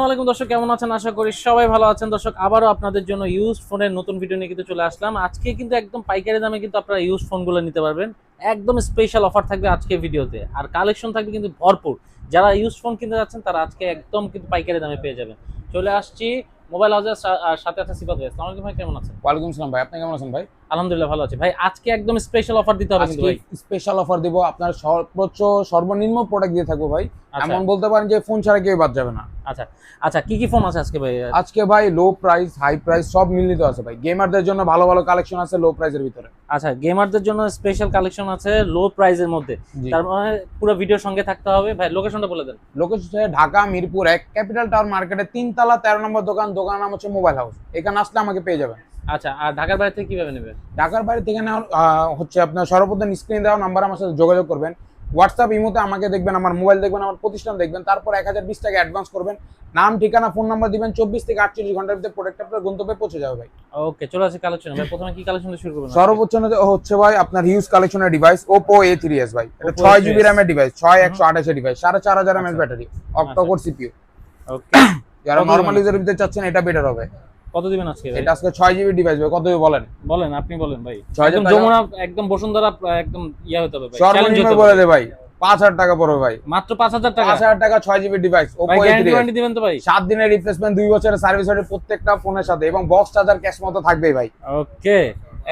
আসসালামু আলাইকুম দর্শক, কেমন আছেন? আশা করি সবাই ভালো আছেন। দর্শক, আবারও আপনাদের জন্য ইউজ ফোনের নতুন ভিডিও নিয়ে কিন্তু চলে আসলাম। আজকে কিন্তু একদম পাইকারি দামে কিন্তু আপনারা ইউজ ফোনগুলো নিতে পারবেন। একদম স্পেশাল অফার থাকবে আজকে ভিডিওতে, আর কালেকশন থাকবে কিন্তু ভরপুর। যারা ইউজ ফোন কিনতে যাচ্ছেন তারা আজকে একদম কিন্তু পাইকারি দামে পেয়ে যাবেন। চলে আসছি মোবাইল হাউসের সাথে আছে সিফাত ভাই। আসসালামু আলাইকুম ভাই, কেমন আছেন? ওয়ালাইকুম আসসালাম ভাই, আপনি কেমন আছেন ভাই? আলহামদুলিল্লাহ ভালো আছি ভাই। আজকে একদম স্পেশাল অফার দিতে হবে কিন্তু ভাই। স্পেশাল অফার দিব, আপনার সর্বোচ্চ সর্বনিম্ন প্রোডাক্ট দিয়ে থাকবো ভাই। আচ্ছা এমন বলতে পারেন যে ফোন ছাড়া কেউ বাদ যাবে না। আচ্ছা আচ্ছা, কি কি ফোন আছে আজকে ভাই? আজকে ভাই লো প্রাইস হাই প্রাইস সব মিলিত আছে ভাই। গেমারদের জন্য ভালো ভালো কালেকশন আছে লো প্রাইসের ভিতরে। আচ্ছা, গেমারদের জন্য স্পেশাল কালেকশন আছে লো প্রাইসের মধ্যে। জি। তার মানে পুরো ভিডিওর সঙ্গে থাকতে হবে ভাই। লোকেশনটা বলে দেন। লোকেশন হচ্ছে ঢাকা মিরপুর ১ ক্যাপিটাল টাওয়ার মার্কেটে ৩ তলা ১৩ নম্বর দোকান। দোকানের নাম হচ্ছে মোবাইল হাউস। এখানে আসলে আমাকে পেয়ে যাবেন। আচ্ছা, আর ঢাকার বাইরে থেকে কিভাবে নেবেন? ঢাকার বাইরে থেকে হচ্ছে আপনার সর্বপ্রথম স্ক্রিনে দেওয়া নাম্বার আমার সাথে যোগাযোগ করবেন। হোয়াটসঅ্যাপ ইমোতে আমাকে দেখবেন, আমার মোবাইল দেখবেন, আমার প্রতিষ্ঠান দেখবেন। তারপর ১০২০ টাকা অ্যাডভান্স করবেন। নাম, ঠিকানা, ফোন নাম্বার দিবেন। ২৪ থেকে ৪৮ ঘন্টার ভিতরে প্রোডাক্ট আপনার গন্তব্যে পৌঁছে যাবে ভাই। ওকে, চলে আসে কালেকশন ভাই। প্রথমে কি কালেকশন দিয়ে শুরু করবেন? সর্বোচ্চ হচ্ছে ভাই আপনার হিউজ কালেকশনের ডিভাইস Oppo A3s ভাই। এটা 6 জিবি র‍্যামের ডিভাইস, 6128 এর device, 4500 mAh battery, octa core CPU. Okay, যারা নরমাল ইউজার ভিতরে চাচ্ছেন এটা বেটার হবে। কত দিবেন আজকে ভাই? এটা আজকে 6 জিবি ডিভাইস ভাই। কত দিবে বলেন? বলেন, আপনি বলেন ভাই। 6000 একদম টাকা। যমুনা, একদম বসুন্ধরা, একদম ইয়া হতে হবে ভাই। চ্যালেঞ্জ সর্বনিম্ন হতে বলে হবে দে ভাই 5000 টাকা পড়বে ভাই। মাত্র 5000 টাকা। 5000 টাকা 6 জিবি ডিভাইস ভাই Oppo গ্যারান্টি A3s। ওয়ারেন্টি দিবেন তো ভাই? 7 দিনের রিপ্লেসমেন্ট, 2 বছরের সার্ভিস ওয়ারেন্টি প্রত্যেকটা ফোনের সাথে, এবং বক্স চার্জার ক্যাশ মতো থাকবেই ভাই। ওকে,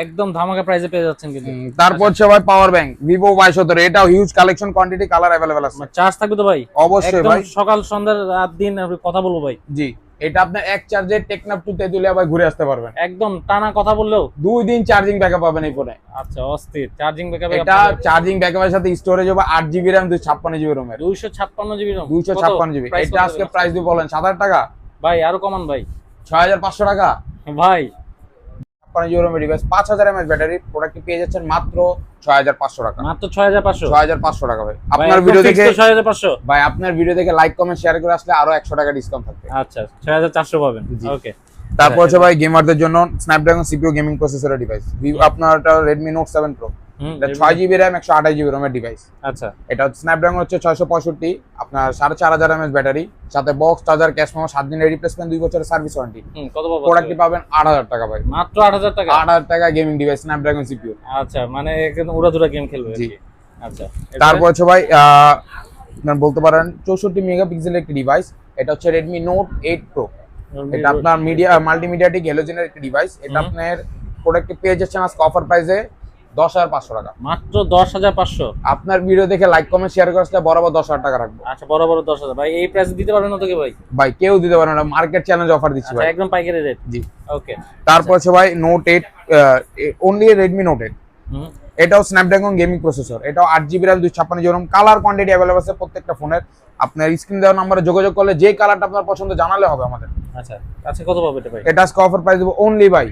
একদম ধামাকা প্রাইসে পেয়ে যাচ্ছেন কিন্তু। তারপর হচ্ছে ভাই পাওয়ার ব্যাংক Vivo Y17। এটাও huge collection, quantity, colour available আছে। চার্জ থাকবে তো ভাই? অবশ্যই ভাই। সকাল সন্ধ্যা রাত দিন আপনি কথা বলবো ভাই। জি, এটা আপনার এক চার্জে টেকনাফ টু তেতুলিয়া ভাই ঘুরে আসতে পারবেন। একদম টানা কথা বললেও 2 দিন চার্জিং ব্যাকআপ পাবেন এই ফোনে। আচ্ছা, অস্থির চার্জিং ব্যাকআপ। এটা চার্জিং ব্যাকআপের সাথে স্টোরেজ হবে 8 জিবি RAM 256 জিবি রোমের। 256 জিবি রম। 256 জিবি। এটা আজকে প্রাইস দিয়ে বলেন 7000 টাকা ভাই, আরো কমান ভাই। 6500 টাকা ভাই 56 জিবি রোমের ডিভাইস, 5000 mAh ব্যাটারি। প্রোডাক্টটি পেয়ে যাচ্ছেন মাত্র 6500 টাকা। মাত্র 6500। 6500 টাকা ভাই। আপনার ভিডিও দেখে 6500 ভাই, আপনার ভিডিও দেখে লাইক কমেন্ট শেয়ার করে আসলে আরো 100 টাকা ডিসকাউন্ট থাকবে। আচ্ছা, 6400 পাবেন। জি। ওকে, তারপর হচ্ছে ভাই গেমারদের জন্য স্ন্যাপড্রাগন সিপিইউ গেমিং প্রসেসরের ডিভাইস। আপনার এটা Redmi Note 7 Pro। এটা 6 জিবি RAM 128 জিবি রোমের ডিভাইস। আচ্ছা, এটা স্ন্যাপড্রাগন হচ্ছে 665, আপনার 4500 mAh ব্যাটারি, সাথে বক্স চার্জার, ক্যাশ মেমো, 7 দিনের রিপ্লেসমেন্ট, 2 বছরের সার্ভিস ওয়ারেন্টি। কত পাবো? প্রোডাক্টটি পাবেন 8000 টাকা ভাই। মাত্র 8000 টাকা। 8000 টাকা গেমিং ডিভাইস স্ন্যাপড্রাগন সিপিইউ। আচ্ছা, মানে একদম উড়াধুরা গেম খেলবে আর জি। কি। আচ্ছা, তারপর হচ্ছে ভাই আপনার বলতে পারেন 64 মেগাপিক্সেলের একটি ডিভাইস। এটা হচ্ছে Redmi Note 8 Pro। এটা আপনার মাল্টিমিডিয়াটিক হ্যালোজেনের একটি ডিভাইস। এটা আপনার প্রোডাক্টটি পেয়ে যাচ্ছেন আজকে অফার প্রাইসে 10500 টাকা। মাত্র 10500। আপনার ভিডিও দেখে লাইক কমেন্ট শেয়ার করে আসলে বরাবর 10000 টাকা রাখবো। আচ্ছা, বড় বড় 10000 ভাই। এই প্রাইস দিতে পারবেন না তো কি ভাই? ভাই কেউ দিতে পারে না, মার্কেট চ্যালেঞ্জ অফার দিচ্ছি আচ্ছা, ভাই। একদম পাইকারি রেট। জি। ওকে, তারপর হচ্ছে ভাই Note 8, অনলি Redmi Note 8। এটাও স্ন্যাপড্রাগন গেমিং প্রসেসর। এটাও 8 GB RAM 256 GB ROM. Colour quantity available আছে প্রত্যেকটা ফোনের। আপনার স্ক্রিন দেওয়া নম্বরে যোগাযোগ করলে যে কালারটা আপনার পছন্দ জানালে হবে আমাদের। আচ্ছা, আচ্ছা, কত পাবো এটা ভাই? এটা আজকে অফার প্রাইস দেব অনলি ভাই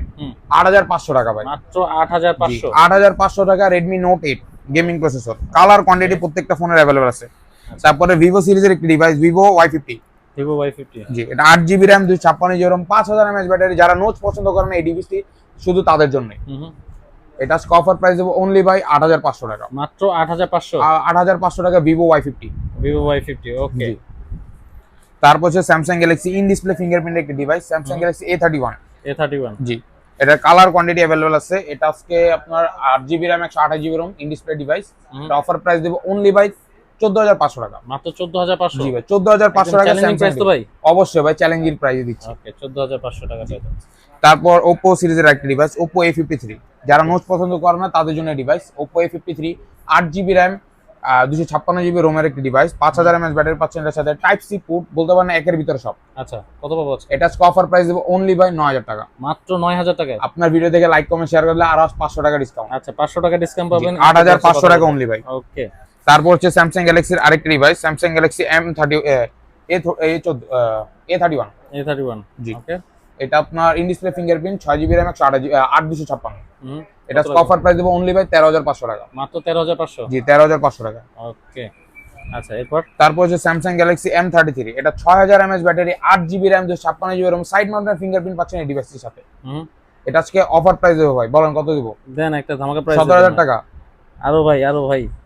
8500 টাকা ভাই। মাত্র 8500। 8500 টাকা Redmi Note 8 gaming processor. Colour quantity প্রত্যেকটা ফোনের अवेलेबल আছে। তারপরে Vivo সিরিজের একটি device Vivo Y50। Vivo Y50। জি, এটা 8 GB RAM 256 GB ROM, 5000 mAh battery. যারা নোচ পছন্দ করেন এই ডিভাইসটি শুধু তাদের জন্য। এটা আজকে অফার প্রাইস দেব অনলি ভাই 8500 টাকা। মাত্র 8500। 8500 টাকা Vivo Y50। Vivo Y50। ওকে। তারপর হচ্ছে Samsung Galaxy in display fingerprint একটি device Samsung Galaxy A31। A31। জি, এটা কালার কোয়ান্টিটি अवेलेबल আছে। এটা আজকে আপনার 8 GB RAM 128 GB ROM in display device. এটা অফার প্রাইস দেব অনলি ভাই 14500 টাকা। মাত্র 14500। জি ভাই, 14500 টাকা চ্যালেঞ্জিং প্রাইস তো ভাই? অবশ্যই ভাই, চ্যালেঞ্জিং প্রাইস দিচ্ছি। ওকে, 14500 টাকা পেয়ে যাবেন। তারপর Oppo সিরিজের একটা ডিভাইস Oppo A53। যারা নোচ পছন্দ করে না তাদের জন্য device Oppo A53, 8 GB RAM 256 GB রোমের একটি ডিভাইস, 5000 mAh ব্যাটারি পাচ্ছেন। এর সাথে টাইপ সি পোর্ট, বলতে পারেন একের ভিতরে সব। আচ্ছা, কত পাবো আজকে? এটা আজকে অফার প্রাইস দেব অনলি বাই 9000 টাকা। মাত্র 9000 টাকায়। আপনার ভিডিও দেখে লাইক কমেন্ট শেয়ার করলে আরো 500 টাকা ডিসকাউন্ট। আচ্ছা, 500 টাকা ডিসকাউন্ট পাবেন। 8500 টাকা অনলি ভাই। ওকে। তারপর হচ্ছে Samsung Galaxy এর আরেকটি device Samsung Galaxy A31। A31। জি। ওকে। এটা আপনার in display fingerprint, 6 GB RAM 8256। এটা কত অফার প্রাইস দেব অনলি বাই 13500 টাকা। মাত্র 13500। জি, 13500 টাকা। ওকে। আচ্ছা, এরপর তারপর হচ্ছে Samsung Galaxy M33। এটা 6000 mAh battery, 8 GB RAM 256 GB ROM, side mounted fingerprint পাচ্ছেন এই ডিভাইসটির সাথে। এটা আজকে অফার প্রাইস দেব ভাই, বলেন কত দিব? দেন একটা ধামাকা প্রাইস। 17000 টাকা। আরো ভাই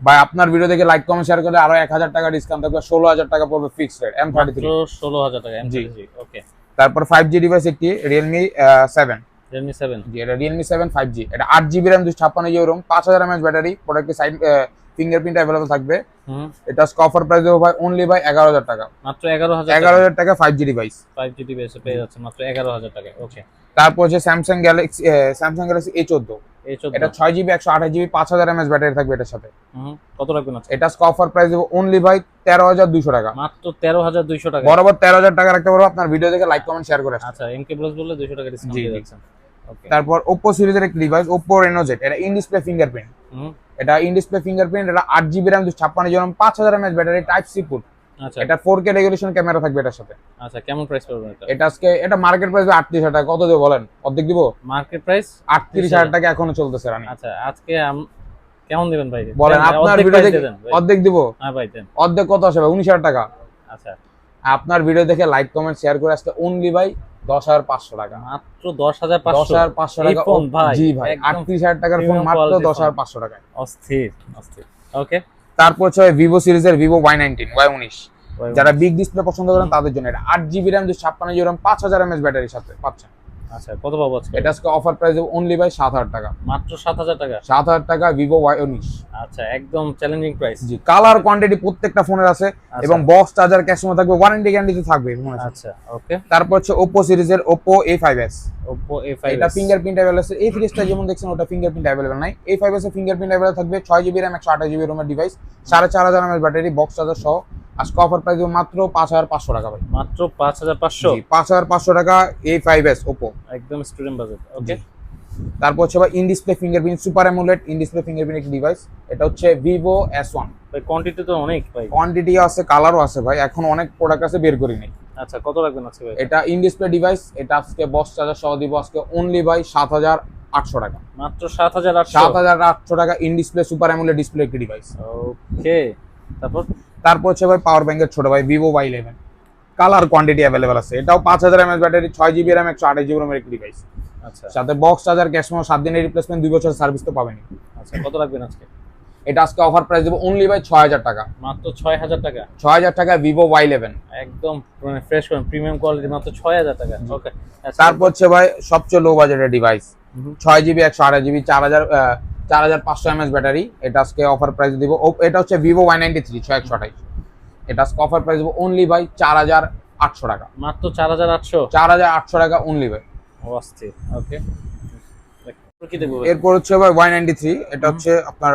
ভাই আপনার ভিডিও দেখে লাইক কমেন্ট শেয়ার করলে আরো 1000 টাকা ডিসকাউন্ট থাকবে, 16000 টাকা পড়বে ফিক্সড রেট M33। মাত্র 16000 টাকা M33। ওকে। তারপর 5G ডিভাইস একটি Realme 7। Realme 7। জি, এটা Realme 7 5G, এটা 8GB RAM 256GB ROM 5000 mAh battery, প্রোডাক্টে সাইড ফিঙ্গারপ্রিন্ট अवेलेबल থাকবে। এটা অফার প্রাইস দেবো ভাই অনলি ভাই 11000 টাকা, মাত্র 11000 টাকা 5G ডিভাইস। 5G ডিভাইস পেয়ে যাচ্ছে মাত্র 11000 টাকা। ওকে। তারপর হচ্ছে Samsung Galaxy A14। এটা 6GB 128GB 5000 mAh ব্যাটারি থাকবে এটার সাথে। কত রাখবেন আজকে? এটা অফার প্রাইস দেবো অনলি ভাই 13200 টাকা, মাত্র 13200 টাকা। বরাবর 13000 টাকা রাখতে পারবো আপনার ভিডিও দেখে লাইক কমেন্ট শেয়ার করে। আচ্ছা, MK প্লাস বললে 200 টাকা ডিসকাউন্ট দিয়ে যাচ্ছেন। ওকে। তারপর Oppo সিরিজের একটা ডিভাইস Oppo Reno Z, এটা ইন ডিসপ্লে ফিঙ্গারপ্রিন্ট। এটা ইন ডিসপ্লে ফিঙ্গারপ্রিন্ট, এটা 8GB RAM 256GB 5000 mAh battery, type C port. আচ্ছা, এটা 4K রেজোলিউশন ক্যামেরা থাকবে এটার সাথে। আচ্ছা, কেমন প্রাইস পড়বে এটা? এটা আজকে এটা মার্কেট প্রাইস 38000 টাকা, কত দেব বলেন? অর্ধেক দিব? মার্কেট প্রাইস 38000 টাকা এখনো চলতেছে রানি। আচ্ছা, আজকে কেমন দিবেন ভাই? বলেন আপনার ভিডিও দেখে অর্ধেক দিব? হ্যাঁ ভাই দেন। অর্ধেক কত আসবে? 19000 টাকা। আচ্ছা, আপনার ভিডিও দেখে লাইক কমেন্ট শেয়ার করে আজকে অনলি ভাই 10500 টাকা, মাত্র 10500 10500 টাকা। ফোন ভাই, জি ভাই, 38000 টাকার ফোন মাত্র 10500 টাকায়। অস্থির। ওকে। তারপর হচ্ছে Vivo সিরিজের Vivo Y19 Y19, যারা বিগ ডিসপ্লে পছন্দ করেন তাদের জন্য। এটা 8GB RAM 256GB ROM 5000 mAh ব্যাটারির সাথে পাচ্ছেন। আচ্ছা, কত পাবো আজকে? এটা আজকে অফার প্রাইস দেব অনলি ভাই 7000 টাকা, মাত্র 7000 টাকা। 7000 টাকা Vivo Y19। আচ্ছা, একদম চ্যালেঞ্জিং প্রাইস। জি, কালার কোয়ান্টিটি প্রত্যেকটা ফোনের আছে এবং বক্স চার্জার ক্যাশ মেমো থাকবে, ওয়ারেন্টি গ্যারান্টি থাকবে। আচ্ছা, ওকে। তারপর হচ্ছে Oppo সিরিজের Oppo A5s। Oppo A5s, এটা ফিঙ্গারপ্রিন্ট अवेलेबल আছে। এই সিরিজটা যেমন দেখছেন ওটা ফিঙ্গারপ্রিন্ট अवेलेबल নাই। A5s এর ফিঙ্গারপ্রিন্ট अवेलेबल থাকবে, 6GB RAM 128GB ROM এর device, 4500 mAh battery, box charger সহ। আজকে অফার প্রাইস মাত্র 5500 টাকা ভাই, মাত্র 5500। জি, 5500 টাকা A5s Oppo, একদম স্টুডেন্ট বাজেট। ওকে। তারপর হচ্ছে ভাই in display fingerprint super AMOLED in display fingerprint একটা ডিভাইস। এটা হচ্ছে Vivo S1। ভাই কোয়ান্টিটি তো অনেক ভাই। কোয়ান্টিটি আছে, কালারও আছে ভাই, এখন অনেক প্রোডাক্ট আছে বের করিনি। আচ্ছা, কত রাখবেন আজকে ভাই? এটা ইন ডিসপ্লে ডিভাইস, এটা আজকে বক্স চার্জার সহ দিব আজকে অনলি ভাই 7800 টাকা, মাত্র 7800। 7800 টাকা in display super AMOLED display একটা ডিভাইস। ওকে। তারপর হচ্ছে ভাই পাওয়ার ব্যাংকের ছোট ভাই Vivo Y11, colour quantity available আছে। এটাও 5000 mAh battery, 6GB RAM 128GB ROM এর একটা ডিভাইস। আচ্ছা, সাথে বক্স চার্জার ক্যাশ মেমো, 7 দিনের রিপ্লেসমেন্ট, 2 বছরের সার্ভিস তো পাবেনই। আচ্ছা, কত রাখবেন আজকে? এটা আজকে অফার প্রাইস দেব অনলি ভাই 6000 টাকা, মাত্র 6000 টাকা। 6000 টাকা Vivo Y11, একদম ফ্রেশ প্রিমিয়াম কোয়ালিটি, মাত্র 6000 টাকা। ওকে। তারপর হচ্ছে ভাই সবচেয়ে লো বাজেটের device 6GB 128GB 4500 mAh battery, এটা আজকে অফার প্রাইস দিব। এটা হচ্ছে Vivo Y93 6128, এটা আজকে অফার প্রাইস দিব অনলি ভাই 4800 টাকা, মাত্র 4800। 4800 টাকা অনলি ভাই। অস্থির। ওকে। কি দেখবো? এরপর হচ্ছে ভাই Y93, এটা হচ্ছে আপনার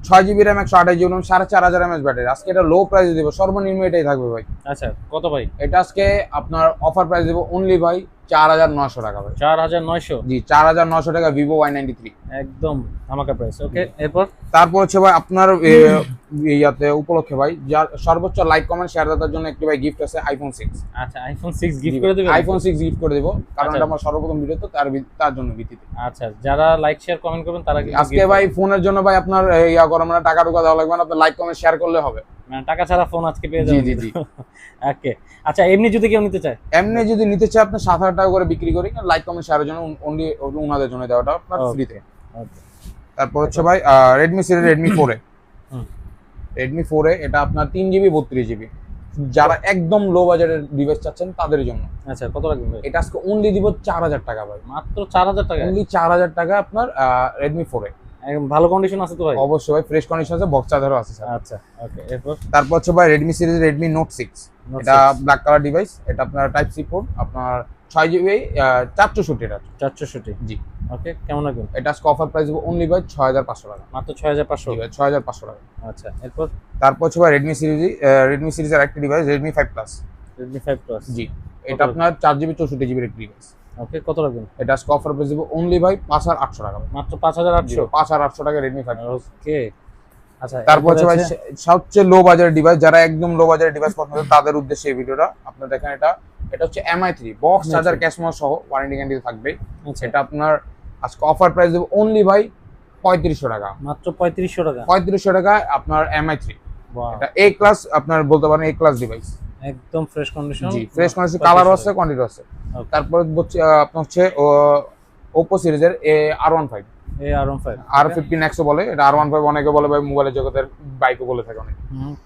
6GB RAM 128GB ROM 4500 mAh battery, আজকে এটা লো প্রাইসে দিব, সর্বনিম্ন এটাই থাকবে ভাই। আচ্ছা, কত ভাই? এটা আজকে আপনার অফার প্রাইস দেব অনলি ভাই 4900 টাকা ভাই, 4900। জি, 4900 টাকা Vivo Y93, একদম ধামাকা প্রাইস। ওকে। এরপর তারপর হচ্ছে ভাই আপনার ইয়াতে উপলক্ষে ভাই যার সর্বোচ্চ লাইক কমেন্ট শেয়ার দাতার জন্য একটি ভাই গিফট আছে iPhone 6। আচ্ছা, iPhone 6 গিফট করে দেবেন? iPhone 6 গিফট করে দেব, কারণ আচ্ছা। এটা আমার সর্বপ্রথম ভিডিও তো তার জন্য ভিত্তিতে। আচ্ছা, যারা লাইক শেয়ার কমেন্ট করবেন তারা আজকে ভাই ফোনের জন্য ভাই আপনার ইয়া করা মানে টাকা ঢোকা দেওয়া লাগবে না, আপনার লাইক কমেন্ট শেয়ার করলে হবে, মানে টাকা ছাড়া ফোন আজকে পেয়ে যাবেন। জি জি জি। ওকে। আচ্ছা, এমনি যদি কেউ নিতে চায়? এমনি যদি নিতে চায় আপনি 7000 টাকা করে বিক্রি করি, লাইক কমেন্ট শেয়ারের জন্য অনলি ওনাদের জন্য দেওয়াটা আপনার ফ্রিতে। ওকে। তারপর হচ্ছে ভাই Redmi series Redmi 4A, Redmi 4A এটা আপনার 3GB 32GB, যারা একদম লো বাজেটের ডিভাইস চাচ্ছেন তাদের জন্য। আচ্ছা, কত রাখবেন ভাই? এটা আজকে অনলি দিব 4000 টাকা ভাই, মাত্র 4000 টাকা। অনলি 4000 টাকা আপনার Redmi 4A। একদম ভালো কন্ডিশন আছে তো ভাই? অবশ্যই ভাই, ফ্রেশ কন্ডিশন আছে, বক্স চার্জারও আছে স্যার। আচ্ছা, ওকে। এরপর তারপর হচ্ছে ভাই Redmi সিরিজ Redmi Note 6, এটা ব্ল্যাক কালার ডিভাইস, এটা আপনার টাইপ সি পোর্ট, আপনার 6GB 464 এটা 464। জি। ওকে, কেমন রাখবেন? এটা আজকে অফার প্রাইস দিব অনলি ভাই 6500 টাকা, মাত্র 6500। জি ভাই 6500 টাকা। আচ্ছা, এরপর তারপর হচ্ছে ভাই Redmi সিরিজের একটা device Redmi 5 Plus, Redmi 5 Plus। জি, এটা আপনার 4GB 64GB এর ডিভাইস। ওকে, কত রাখবেন? এটা আজকে অফার প্রাইস দিব অনলি ভাই 5800 টাকা, মাত্র 5800। 5800 টাকা Redmi 5 Plus। ওকে। আচ্ছা, তারপর হচ্ছে ভাই সবচেয়ে লো বাজারের ডিভাইস, যারা একদম লো বাজারের ডিভাইস পছন্দ করে তাদের উদ্দেশ্যে এই ভিডিওটা। আপনারা দেখেন এটা হচ্ছে MI3 box charger cash memo সহ, ওয়ারেন্টি গ্যারান্টি থাকবে। এটা আপনার আজকে অফার প্রাইস দেব অনলি ভাই 3500 টাকা, মাত্র 3500 টাকা। 3500 টাকা আপনার MI3। ওয়াও, এটা A ক্লাস, আপনার বলতে পারেন A ক্লাস ডিভাইস, একদম ফ্রেশ কন্ডিশন। জি, ফ্রেশ কন্ডিশন, কালারও আছে, কোয়ান্টিটি আছে। তারপর হচ্ছে আপনার হচ্ছে Oppo সিরিজের R15, এই R15 R15 Nexo বলে, এটা R15 অনেকে বলে ভাই, মোবাইলের জগতের বাইকও বলে থাকে অনেকে।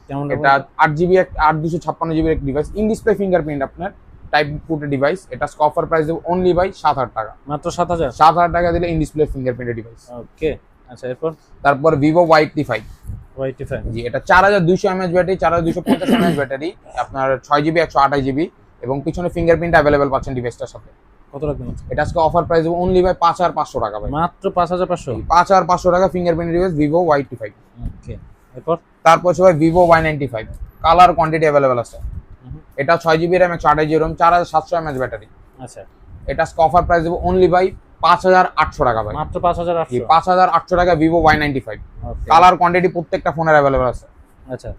কেমন এটা 8GB 8256GB এর ডিভাইস, ইন ডিসপ্লে ফিঙ্গারপ্রিন্ট আপনার টাইপ পুটের ডিভাইস। এটা অফার প্রাইস দেব অনলি ভাই 7000 টাকা, মাত্র 7000। 7000 টাকা দিলে ইন ডিসপ্লে ফিঙ্গারপ্রিন্টের ডিভাইস। ওকে আচ্ছা, এরপর তারপর Vivo Y85। Y85 জি, এটা 4200 mAh ব্যাটারি, 4250 mAh ব্যাটারি, আপনার 6GB 128GB এবং পিছনে ফিঙ্গারপ্রিন্ট अवेलेबल পাচ্ছেন ডিভাইসটার সাথে। কত রাখবেন? এটা আজকে অফার প্রাইস দেব অনলি ভাই 5500 টাকা ভাই, মাত্র 5500। 5500 টাকা ফিঙ্গারপ্রিন্ট ডিভাইস Vivo Y85। ওকে, এরপর তারপর হচ্ছে ভাই Vivo Y95, colour quantity available আছে। এটা 6GB RAM 128GB ROM, 4700 mAh battery. আচ্ছা, এটা আজকে অফার প্রাইস দেব অনলি ভাই 5800 টাকা ভাই, মাত্র 5800। 5800 টাকা Vivo Y95। ওকে, কালার কোয়ান্টিটি প্রত্যেকটা ফোনের अवेलेबल আছে। আচ্ছা,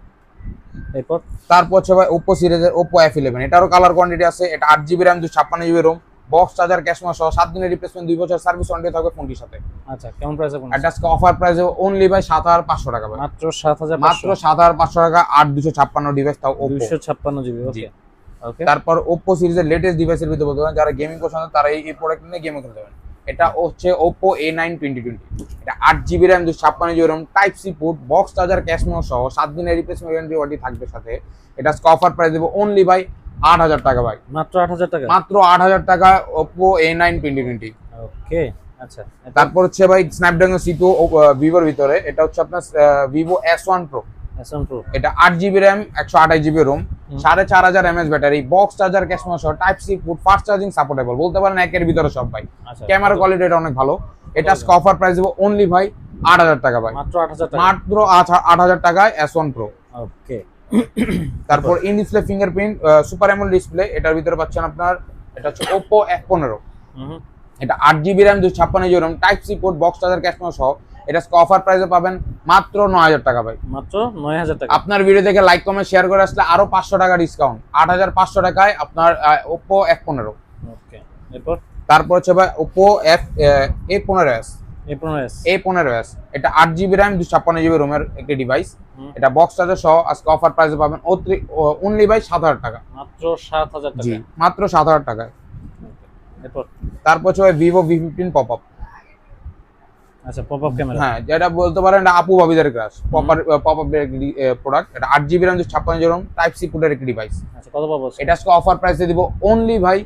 এরপর তারপর হচ্ছে ভাই Oppo সিরিজের Oppo F11, এটারও কালার কোয়ান্টিটি আছে। এটা 8GB RAM 256GB ROM, box charger cash সহ 7 দিনের রিপ্লেসমেন্ট, 2 বছর সার্ভিস ওয়ারেন্টি থাকবে ফোনটির সাথে। আচ্ছা, কেমন প্রাইস আছে? এটা আজকে অফার প্রাইস দেব অনলি ভাই 7500 টাকা ভাই, মাত্র 7500। মাত্র 7500 টাকা, 8256 ডিভাইস তাও Oppo। 256 জিবি। ওকে ওকে, তারপর Oppo সিরিজের লেটেস্ট ডিভাইসের ভিতরে বলতে পারেন, যারা গেমিং পছন্দ তারা এই প্রোডাক্ট নিয়ে গেমিং খেলতে পারেন। এটা হচ্ছে Oppo A9 2020। এটা 8GB RAM 256GB ROM, type C port, box charger cash memo সহ 7 দিনের রিপ্লেসমেন্ট ওয়ারেন্টি থাকবে সাথে। এটা আজকে অফার প্রাইস দেব অনলি ভাই 8000 টাকা ভাই, মাত্র 8000 টাকা। মাত্র 8000 টাকা Oppo A9 2020। ওকে আচ্ছা, তারপর হচ্ছে ভাই স্ন্যাপড্রাগন C2 ভিভোর ভিতরে, এটা হচ্ছে আপনার Vivo S1 Pro। S1 Pro, এটা 8GB RAM 128GB ROM, 4500 mAh battery, box charger cash memo সহ, type C port, fast charging supportable, বলতে পারেন একের ভিতরে সব ভাই। আচ্ছা, ক্যামেরা কোয়ালিটি এটা অনেক ভালো। এটা আজকে অফার প্রাইস দেব অনলি ভাই 8000 টাকা ভাই, মাত্র 8000 টাকা। মাত্র 8000 টাকায় S1 Pro। ওকে, তারপর in display fingerprint super AMOLED display, এটার ভিতরে পাচ্ছেন আপনার, এটা হচ্ছে Oppo F15। এটা 8GB RAM 256GB ROM, type C port, box charger cash memo সহ। এটা আজকে অফার প্রাইসে পাবেন মাত্র 9000 টাকা ভাই, মাত্র 9000 টাকা। আপনার ভিডিও দেখে লাইক কমেন্ট শেয়ার করে আসলে আরো 500 টাকা ডিসকাউন্ট, 8500 টাকায় আপনার Oppo F15। ওকে, এরপর তারপর হচ্ছে ভাই Oppo A15s। A15s এটা 8GB RAM 256GB ROM এর একটি ডিভাইস। এটা বক্স চার্জার সহ আজকে অফার প্রাইসে পাবেন অনলি ভাই 7000 টাকা, মাত্র 7000 টাকা। জি মাত্র 7000 টাকায়। এরপর তারপর হচ্ছে ভাই Vivo V15 পপআপ। আচ্ছা, পপআপ ক্যামেরা। হ্যাঁ, যেটা বলতে পারেন এটা আপু ভাবিদের ক্রাশ পপআপ প্রোডাক্ট। এটা 8GB RAM 256GB ROM, type C পোর্টের একটি ডিভাইস। আচ্ছা, কত পাবো? এটা আজকে অফার প্রাইসে দিব অনলি ভাই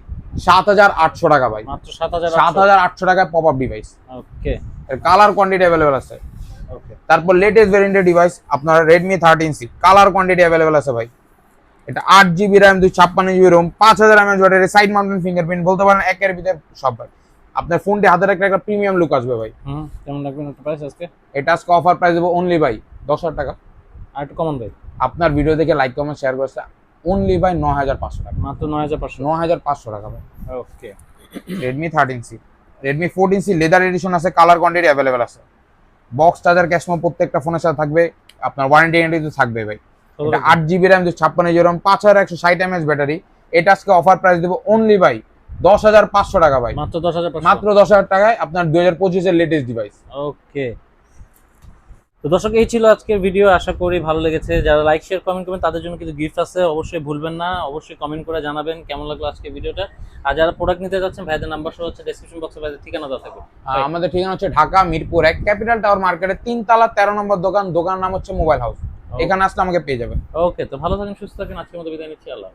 7800 টাকা ভাই, মাত্র 7800। 7800 টাকায় পপআপ ডিভাইস। ওকে এর কালার কোয়ান্টিটি अवेलेबल আছে। ওকে, তারপর লেটেস্ট ভেরিয়েন্টের ডিভাইস আপনার Redmi 13C, colour quantity available আছে ভাই। এটা 8GB RAM 256GB ROM, 5000 mAh battery, side mountain fingerprint, বলতে পারেন একের ভিতরে সব ভাই। আপনার ফোনটি হাতে রাখলে একটা প্রিমিয়াম লুক আসবে ভাই। কেমন রাখবেন একটা প্রাইস আজকে? এটা আজকে অফার প্রাইস দেব অনলি ভাই 10000 টাকা। আর একটু কমান ভাই। আপনার ভিডিও দেখে লাইক কমেন্ট শেয়ার করছে অনলি ভাই 9500 টাকা, মাত্র 9500। 9500 টাকা ভাই। ওকে, Redmi 13C, Redmi 14C leather addition আছে, কালার কোয়ান্টিটি अवेलेबल আছে। বক্স চার্জার ক্যাশ মেমো প্রত্যেকটা ফোনের সাথে থাকবে, আপনার ওয়ারেন্টি গ্যারান্টি থাকবে ভাই। এটা 8GB RAM 256GB ROM, 5160 mAh battery. এটা আজকে অফার প্রাইস দেব অনলি ভাই 10500 টাকা ভাই, মাত্র 10500। মাত্র 10000 টাকায় আপনার 2025 এর লেটেস্ট ডিভাইস। ওকে, তো দর্শক এই ছিল আজকের ভিডিও, আশা করি ভালো লেগেছে। যারা লাইক শেয়ার কমেন্ট করবেন তাদের জন্য কিছু গিফট আছে, অবশ্যই ভুলবেন না, অবশ্যই কমেন্ট করে জানাবেন কেমন লাগলো আজকের ভিডিওটা। আর যারা প্রোডাক্ট নিতে যাচ্ছেন ভাইদের নাম্বার সহ হচ্ছে ডেসক্রিপশন বক্সে ভাইদের ঠিকানা দেওয়া থাকবে। আমাদের ঠিকানা হচ্ছে ঢাকা মিরপুর 1 ক্যাপিটাল টাওয়ার মার্কেটের 3 তলা 13 নম্বর দোকান, দোকানের নাম হচ্ছে মোবাইল হাউস। এখানে আসলে আমাকে পেয়ে যাবেন। ওকে, তো ভালো থাকেন, সুস্থ থাকেন, আজকের মতো বিদায় নিচ্ছি, আল্লাহ।